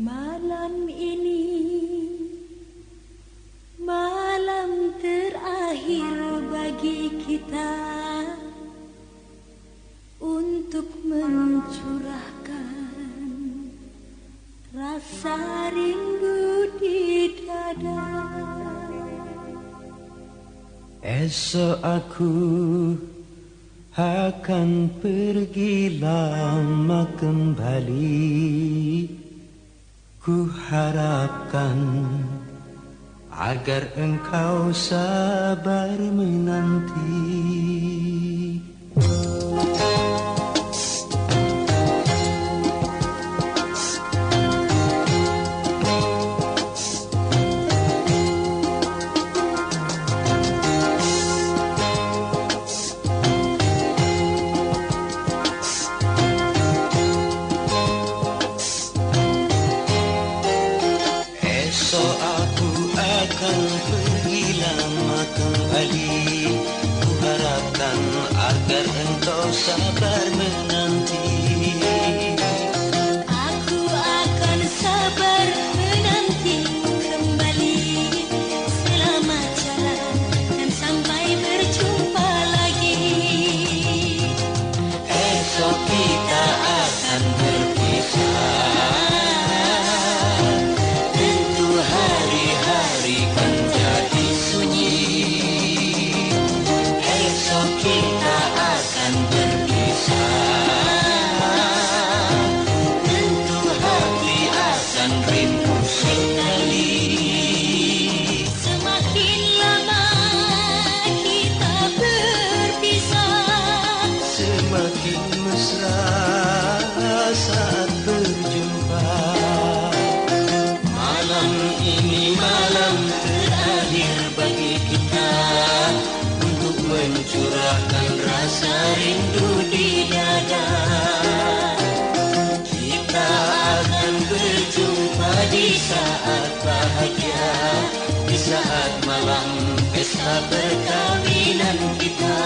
Malam ini malam terakhir bagi kita untuk mencurahkan rasa rindu di dada. Esok aku akan pergi lama kembali. Ku harapkan agar engkau sabar menanti. Esok aku akan pergi lama kembali. Ku harapkan agar engkau sabar menanti. Aku akan sabar menanti kembali selama jalan dan sampai berjumpa lagi. Esok kita akan berpisah. Kita akan berpisah, tentu hati akan rindu sekali. Semakin lama kita berpisah, Semakin mesra saat berjumpa. Malam ini malam terakhir bagi kita untuk mencurahkan rasa rindu di dada. Kita akan berjumpa di saat bahagia, di saat malam pesta perkawinan kita.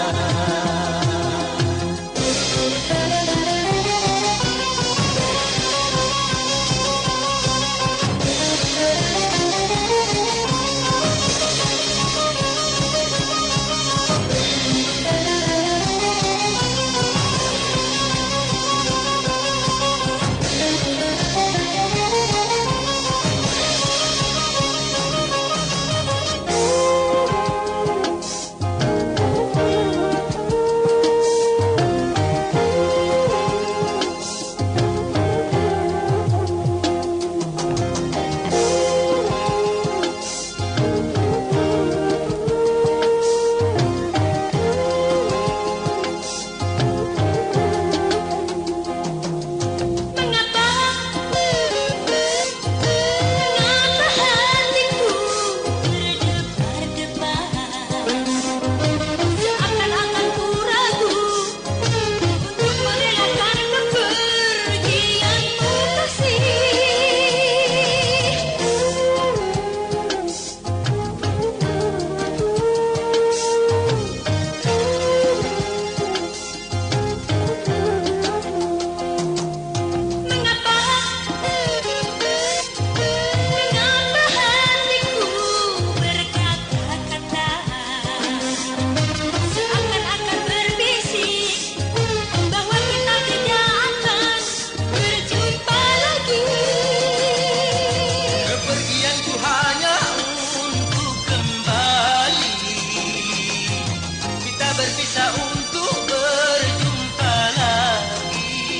Berpisah untuk berjumpa lagi,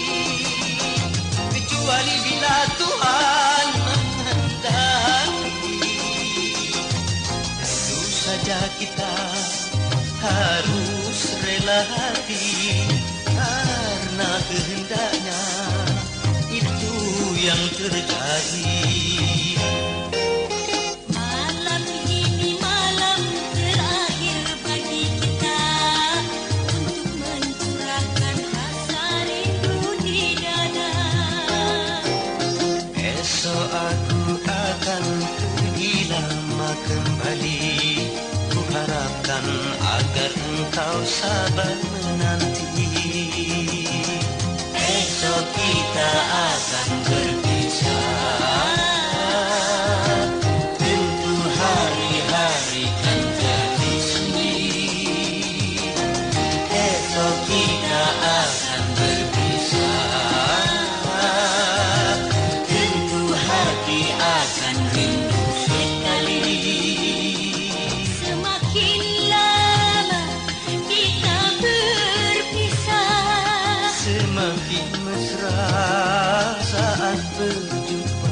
kecuali bila Tuhan menghendaki. Tentu saja kita harus rela hati, karena kehendaknya itu yang terjadi. Esok aku akan pergi lama kembali. Ku harapkan agar engkau sabar menanti. Esok kita akan berpisah. mesra saat berjumpa.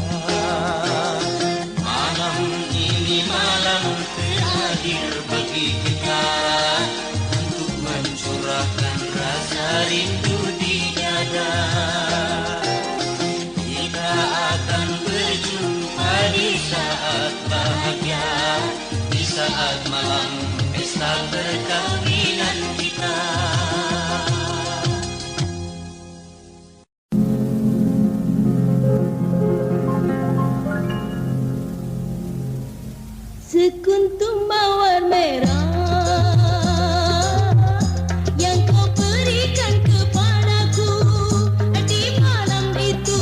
Malam ini malam terakhir bagi kita untuk mencurahkan rasa rindu di dada. Kita akan berjumpa di saat bahagia, di saat malam pesta perkawinan kita. Sekuntum mawar merah yang kau berikan kepadaku di malam itu,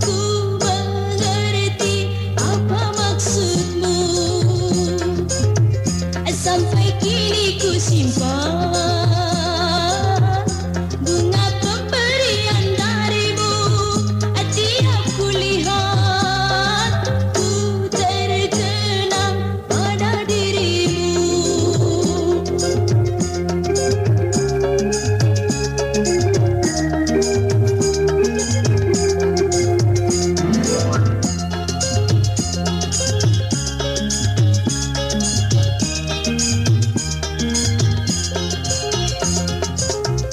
ku mengerti apa maksudmu. Sampai kini ku simpan bunga pemberian darimu. Tiap ku lihat ku terkenang pada dirimu.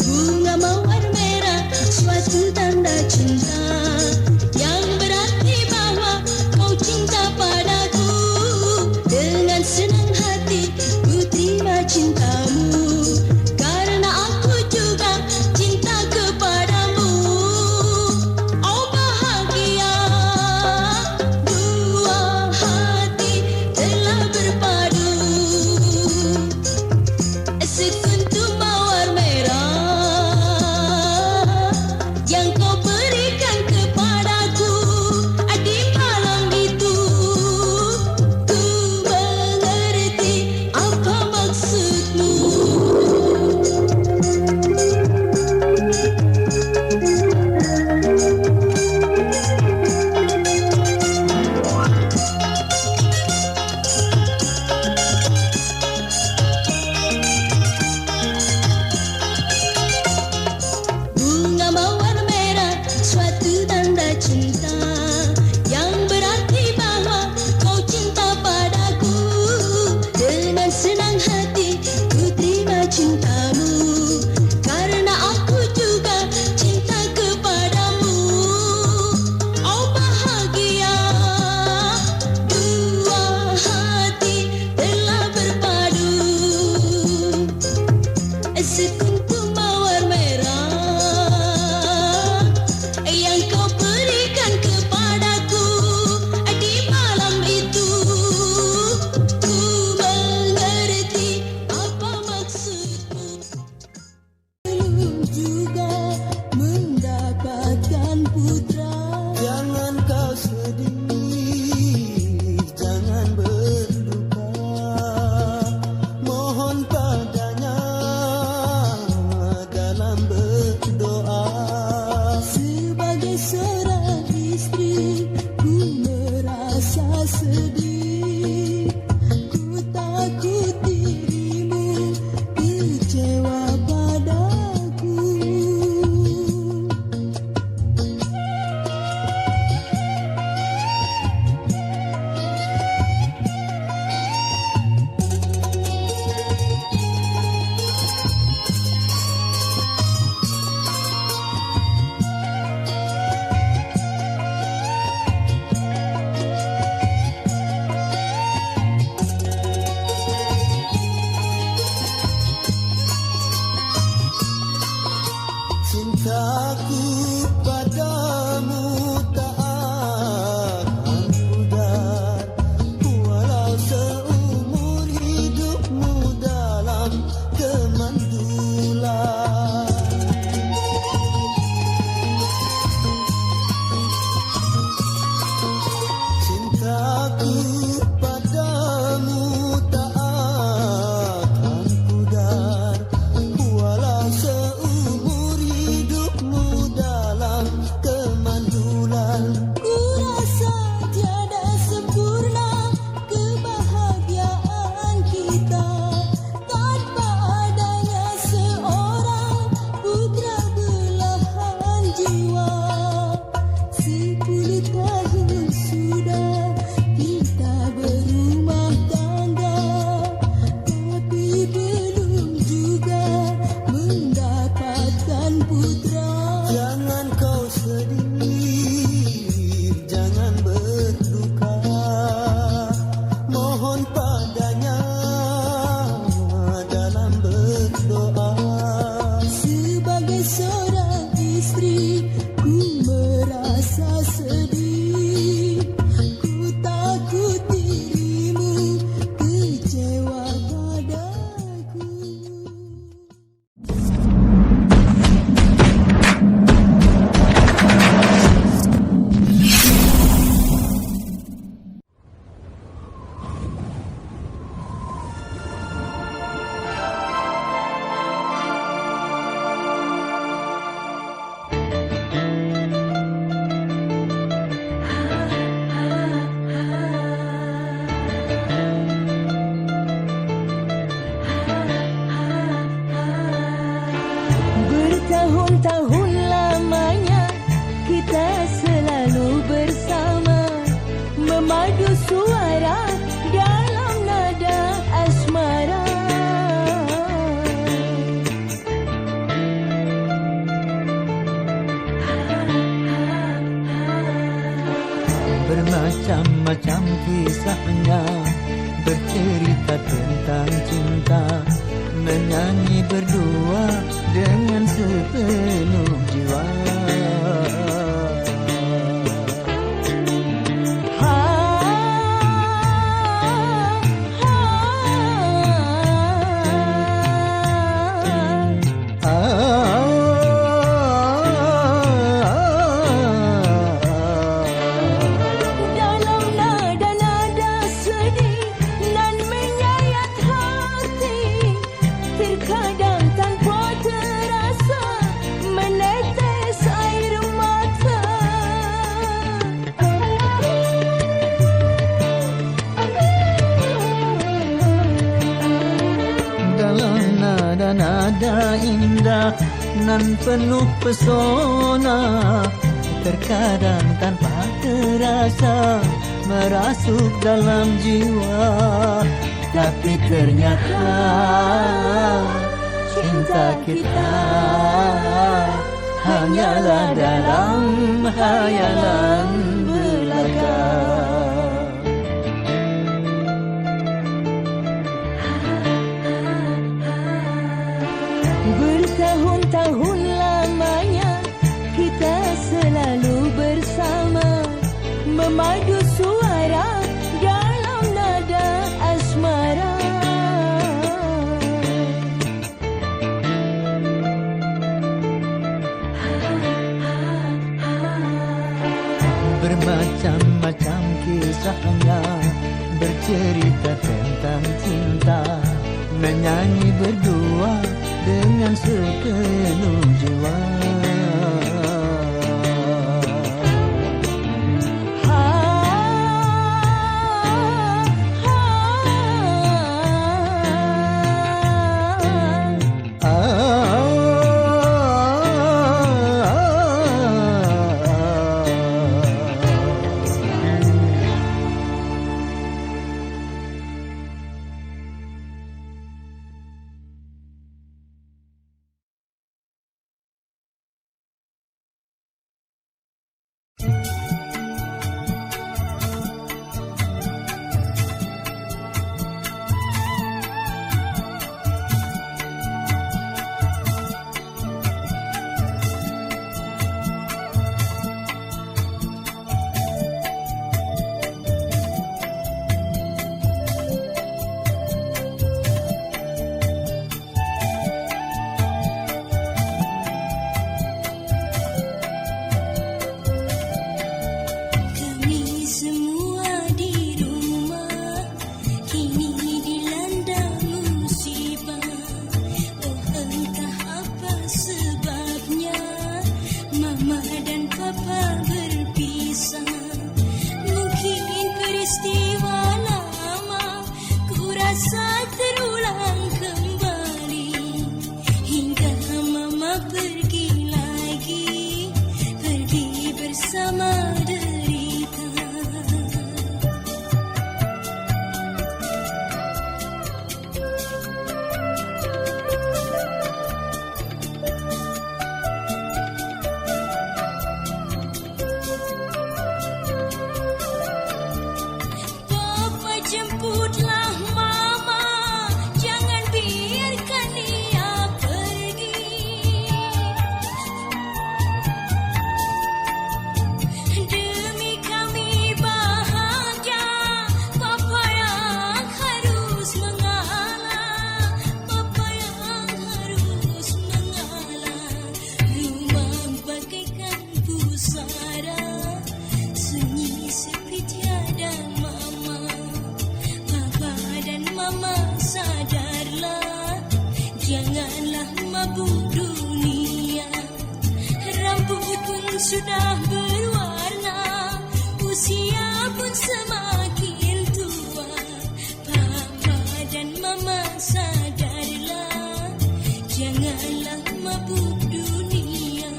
Bunga mawar merah suatu tanda cinta yang berarti bahwa kau cinta padaku. Dengan senang hati ku terima cintamu, karena aku juga cinta kepadamu. Oh bahagia, dua hati telah berpadu. Sekuntum mawar merah yang kau berikan kepadaku di malam itu, ku mengerti apa maksudmu. Bunga mawar merah suatu tanda cinta yang berarti bahwa kau cinta padaku. Dengan senang hati ku terima cintamu, karena aku juga cinta kepadamu. Oh bahagia, dua hati telah berpadu. Sekuntum mawar merah yang kau berikan kepadaku di malam itu, ku mengerti apa maksudmu. Belum juga mendapatkan putra. Jangan kau sedih, jangan berduka. Mohon padanya dalam berdoa. Sebagai seorang istri ku merasa sedih. Ku takut dirimu kecewa padaku. kau sedih, jangan berduka. Mohon padanya dalam berdoa. Sebagai seorang istri, ku merasa sedih. Ku takut dirimu kecewa padaku. Bertahun-tahun lamanya kita selalu bersama, memadu suara dalam nada asmara. Bermacam-macam kisahnya bercerita tentang cinta, menyanyi berdua dengan sepenuh jiwa. Dalam nada-nada sedih nan menyayat hati, terkadang tanpa terasa menetes air mata. Dalam nada-nada indah nan penuh pesona, terkadang tanpa terasa merasuk dalam jiwa. Tapi ternyata cinta kita hanyalah dalam hayalan belaka. Bertahun-tahun lamanya kita selalu bersama, memadu suara dalam nada asmara. Bermacam-macam kisahnya bercerita tentang cinta, menyanyi berdua dengan sepenuh jiwa. sudah berwarna, usia pun semakin tua. Papa dan mama sadarlah, janganlah mabuk dunia.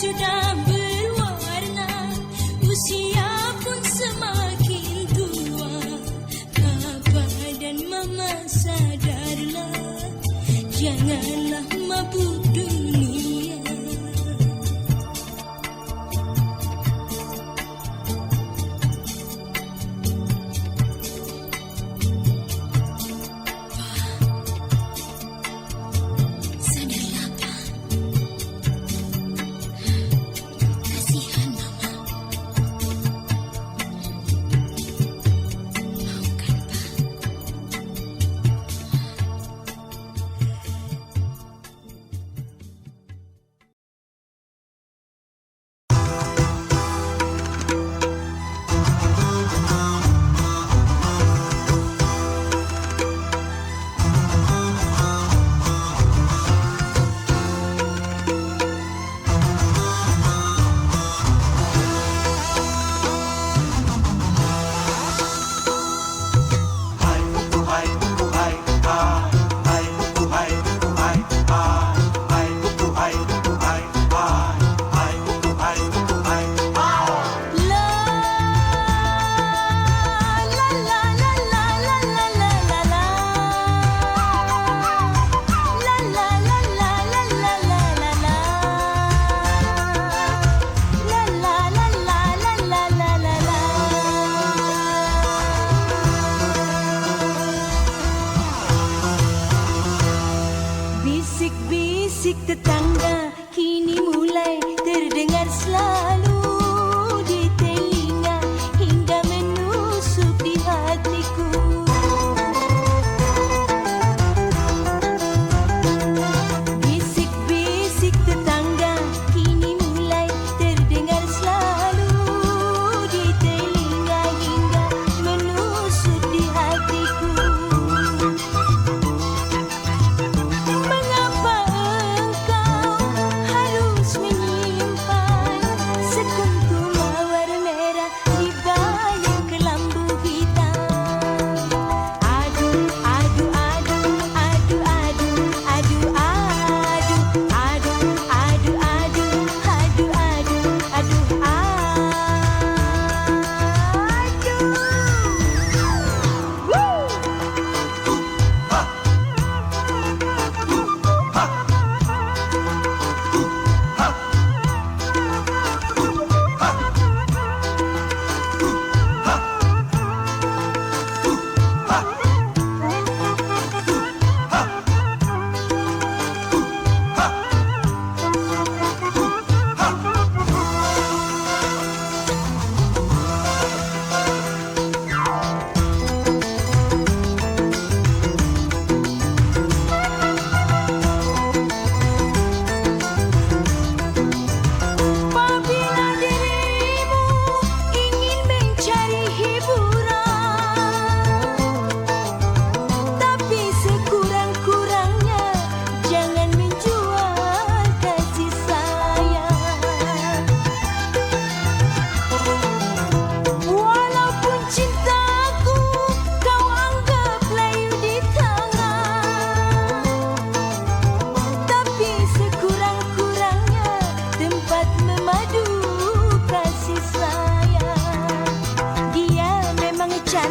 Sudah berwarna, usia pun semakin tua. Papa dan mama sadarlah, janganlah mabuk dunia.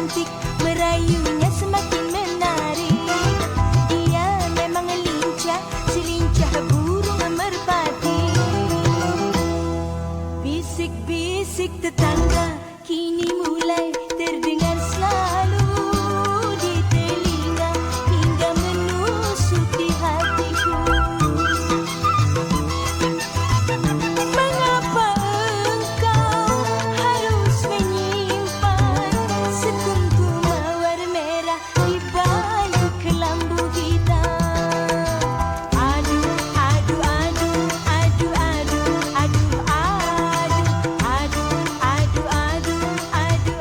cantik, merayunya semakin menarik. Dia memang lincah, selincah burung merpati. Bisik-bisik tetangga kini mulai terdengar selalu di telinga hingga menusuk di hatiku. Mengapa engkau harus menyimpan sekuntum mawar merah di balik kelambu hitam? Aduh, aduh, aduh, aduh, aduh, aduh, aduh, aduh, aduh, aduh, aduh,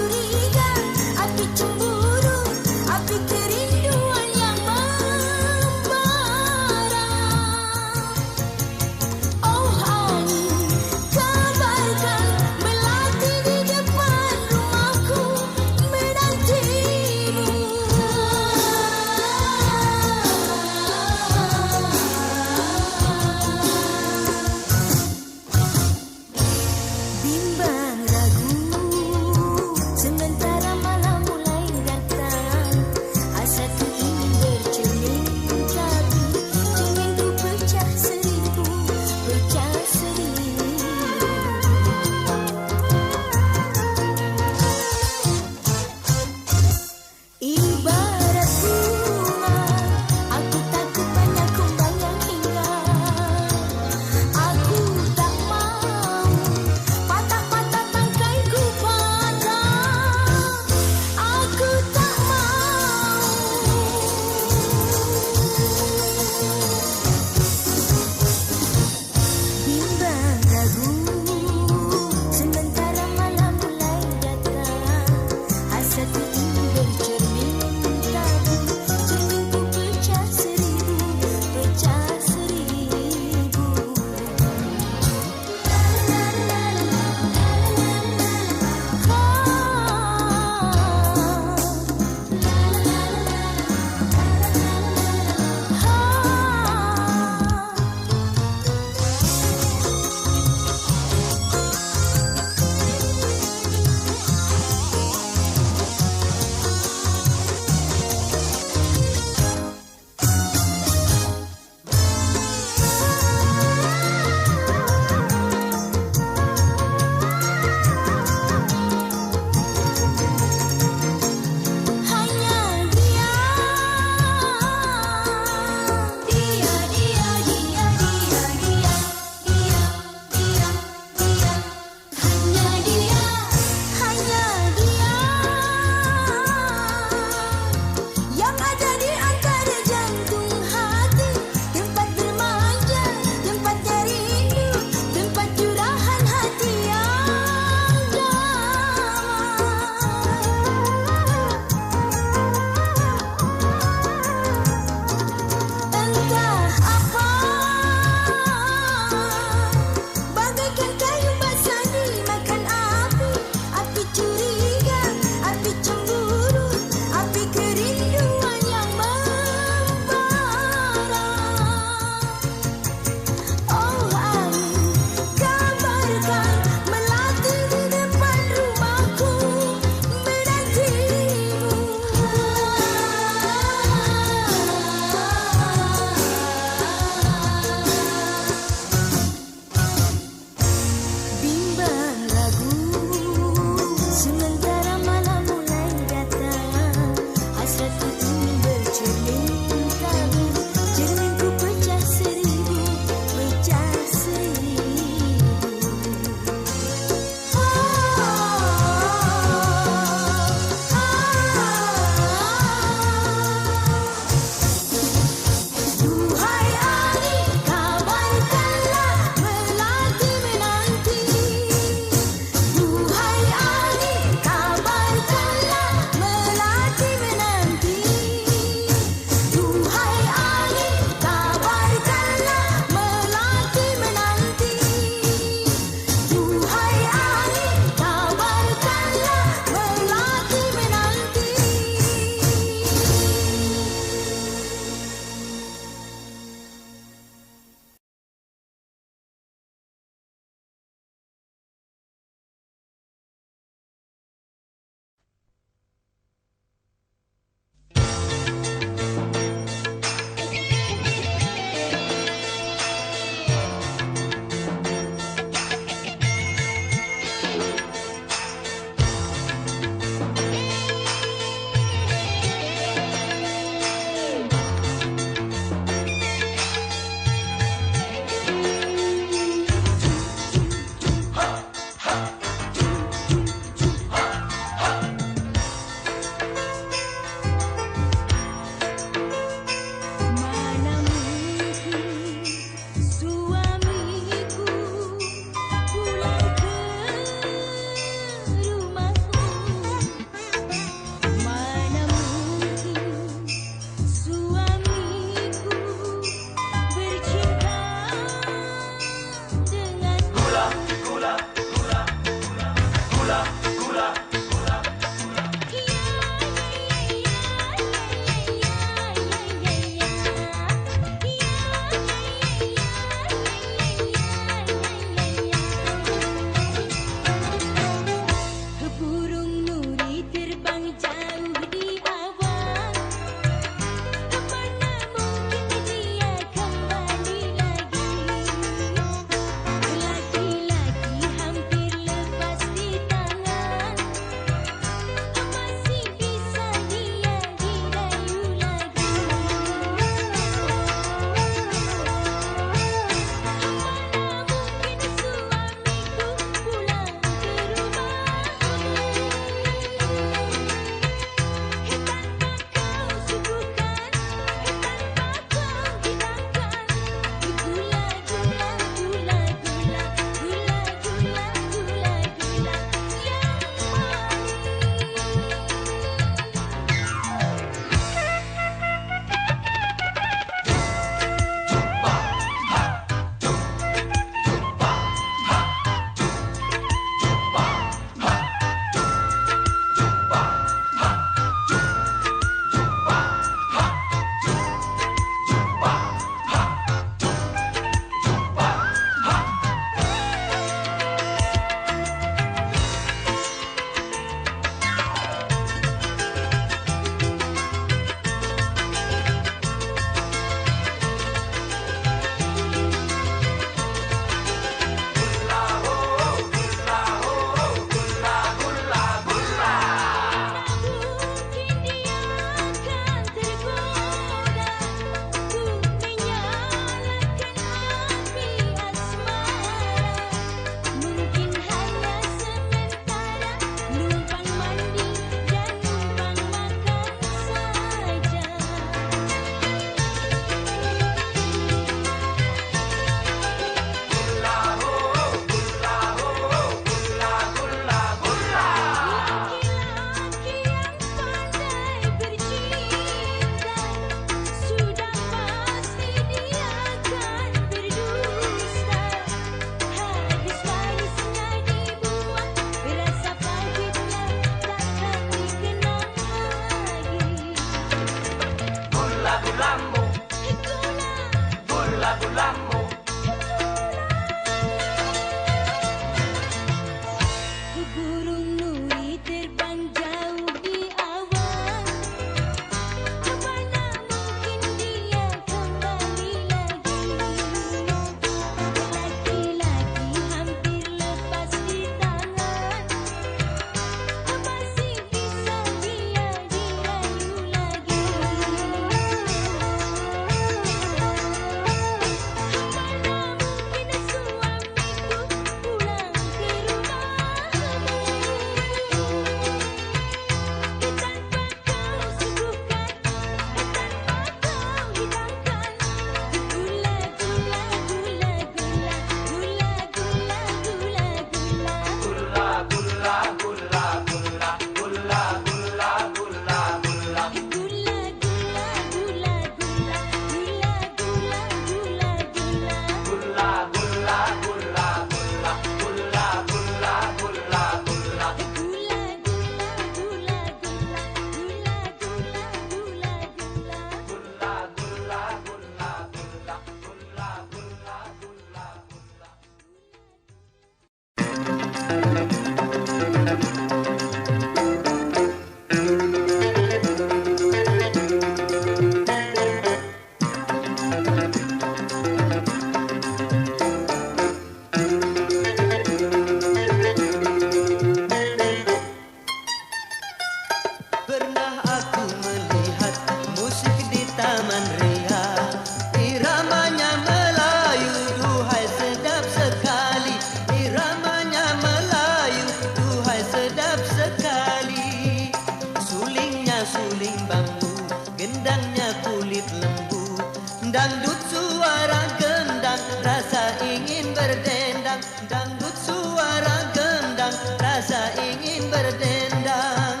dangdut suara gendang, rasa ingin berdendang.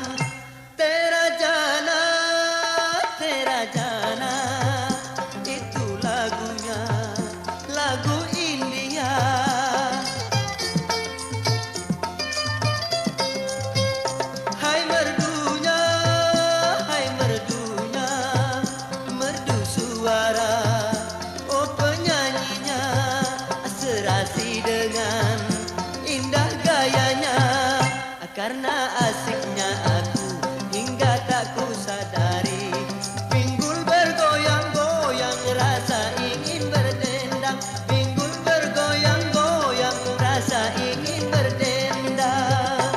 Terajana, Terajana, itu lagunya, lagu India. Hai merdunya, merdu suara, oh penyanyinya, serasi dengan indah gayanya. Karena asiknya aku hingga tak ku sadari, pinggul bergoyang-goyang, rasa ingin berdendang. Pinggul bergoyang-goyang, rasa ingin berdendang.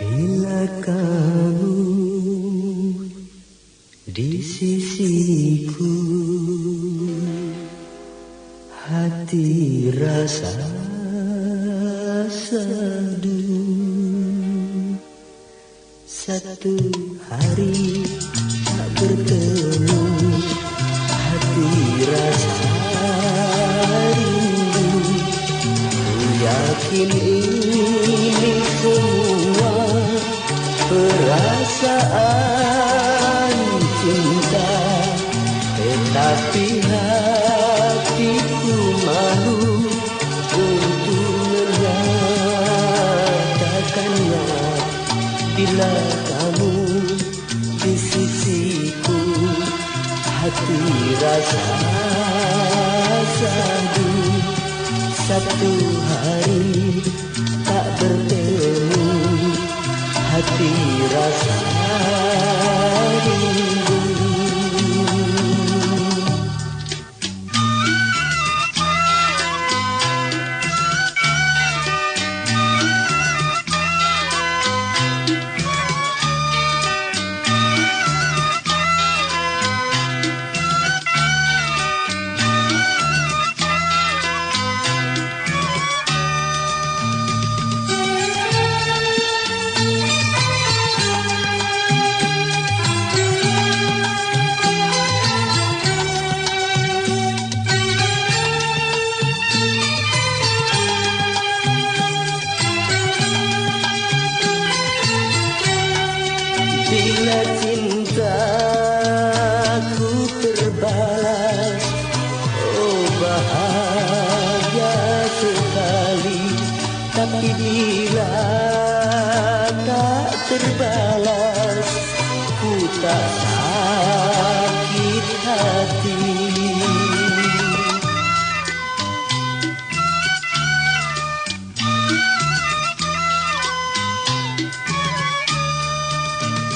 Bila kamu di sisiku, hati rasa sadu. Satu hari tak bertemu, hati rasa rindu. Ku yakin ini semua perasaan cinta, tetapi hatiku malu untuk menyatakannya. Bila kamu di sisiku, hati rasa sadu. Satu hari tak bertemu, hati rasa rindu. Bila cintaku terbalas, oh bahagia sekali. Tapi bila tak terbalas, ku tak sakit hati.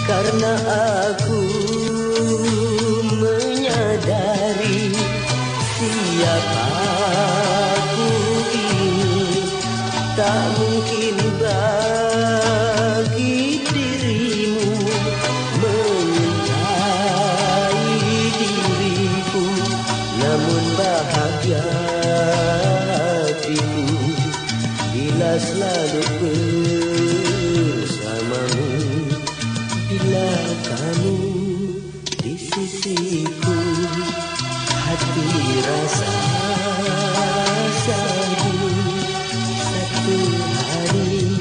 Karena aku menyadari siapa aku ini, tak mungkin bagi dirimu menyintai diriku. Namun bahagia hatiku bila selalu bersamamu. Bila kamu di sisiku, hati rasa sadu. Satu hari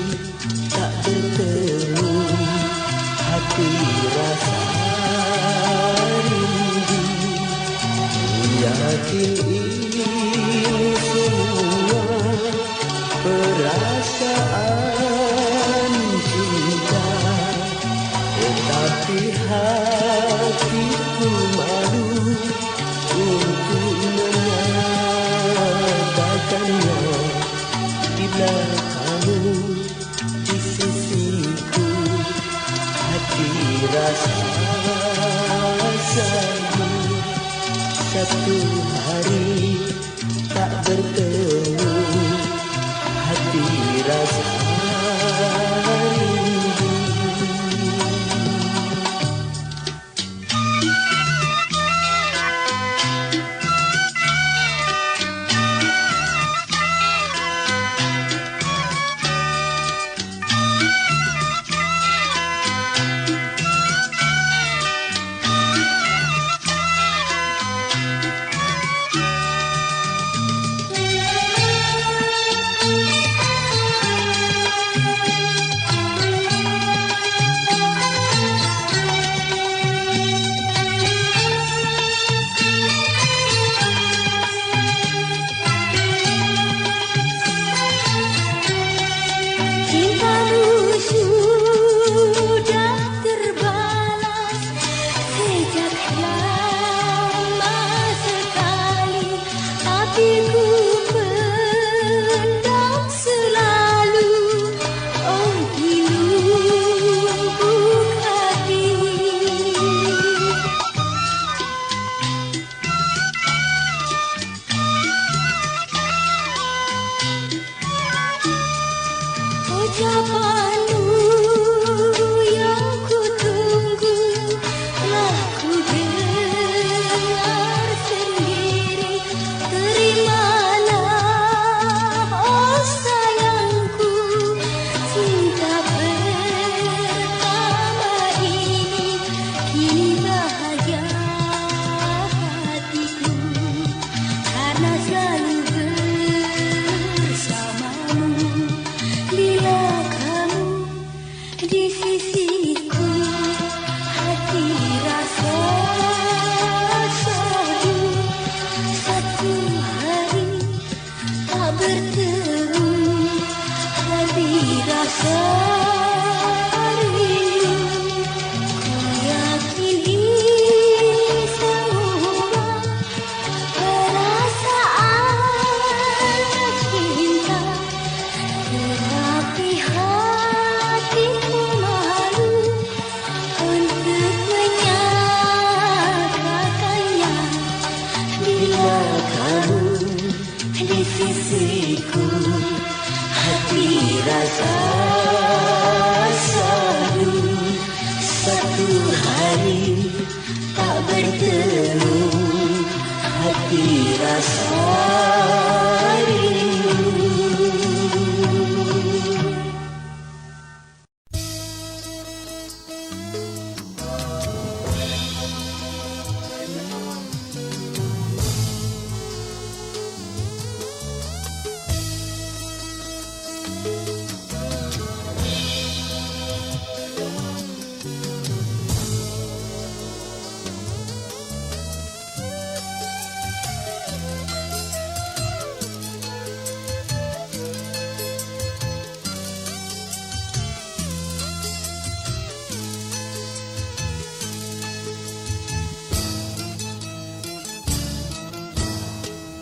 tak bertemu, hati rasa rindu. Yakin ini semua perasaan cinta, tetapi hatiku malu untuk menyatakannya. Bila kamu di sisiku, hati rasa sadu. Satu hari tak bertemu, hati rasa rindu.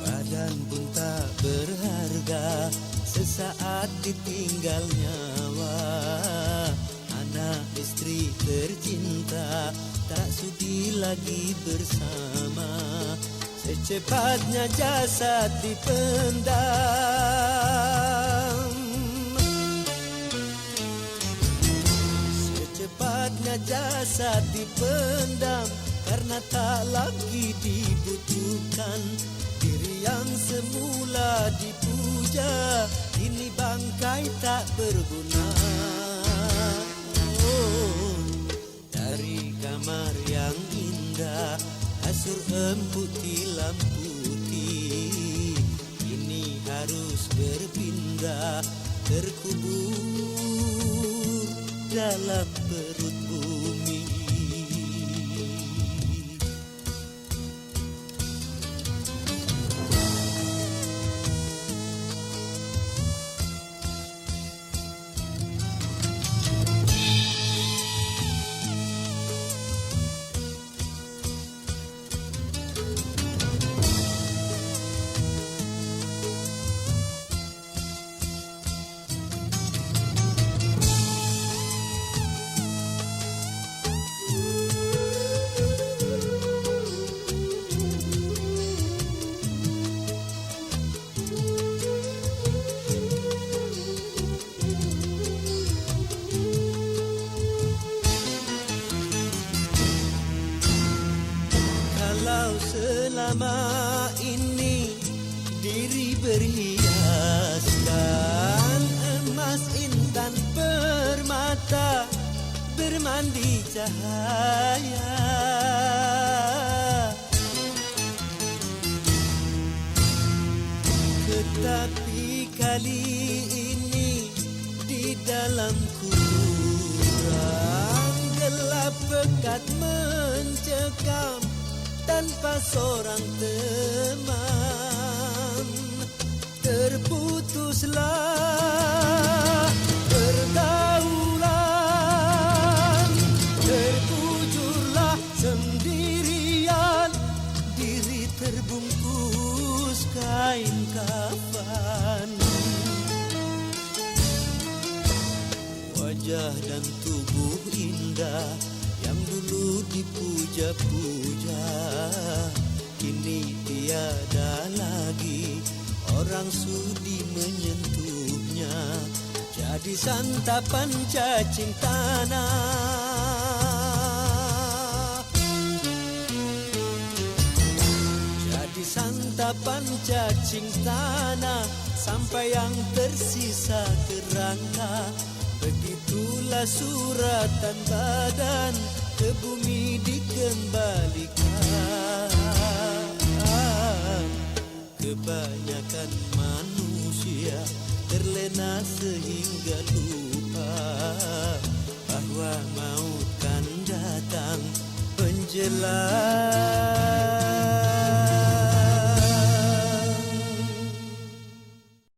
Badan pun tak berharga sesaat ditinggal nyawa. Anak istri tercinta tak sudi lagi bersama. Secepatnya jasad dipendam. Secepatnya jasad dipendam karena tak lagi dibutuhkan. Diri yang semula dipuja kini bangkai tak berguna. Oh, dari kamar yang indah kasur empuk tilam putih kini harus berpindah terkubur dalam perut bumi. Kalau selama ini diri berhiaskan emas intan permata bermandi cahaya, tetapi kali ini di dalam kurang gelap pekat mencekam tanpa seorang teman. Terputuslah pergaulan, terkujurlah sendirian, diri terbungkus kain kafan. Wajah dan tubuh indah yang dulu dipuja-puja kini tiada lagi orang sudi menyentuhnya. Jadi santapan cacing tanah, jadi santapan cacing tanah sampai yang tersisa kerangka. Begitulah suratan badan ke bumi dikembalikan. Kebanyakan manusia terlena sehingga lupa bahwa maut kan datang menjelang.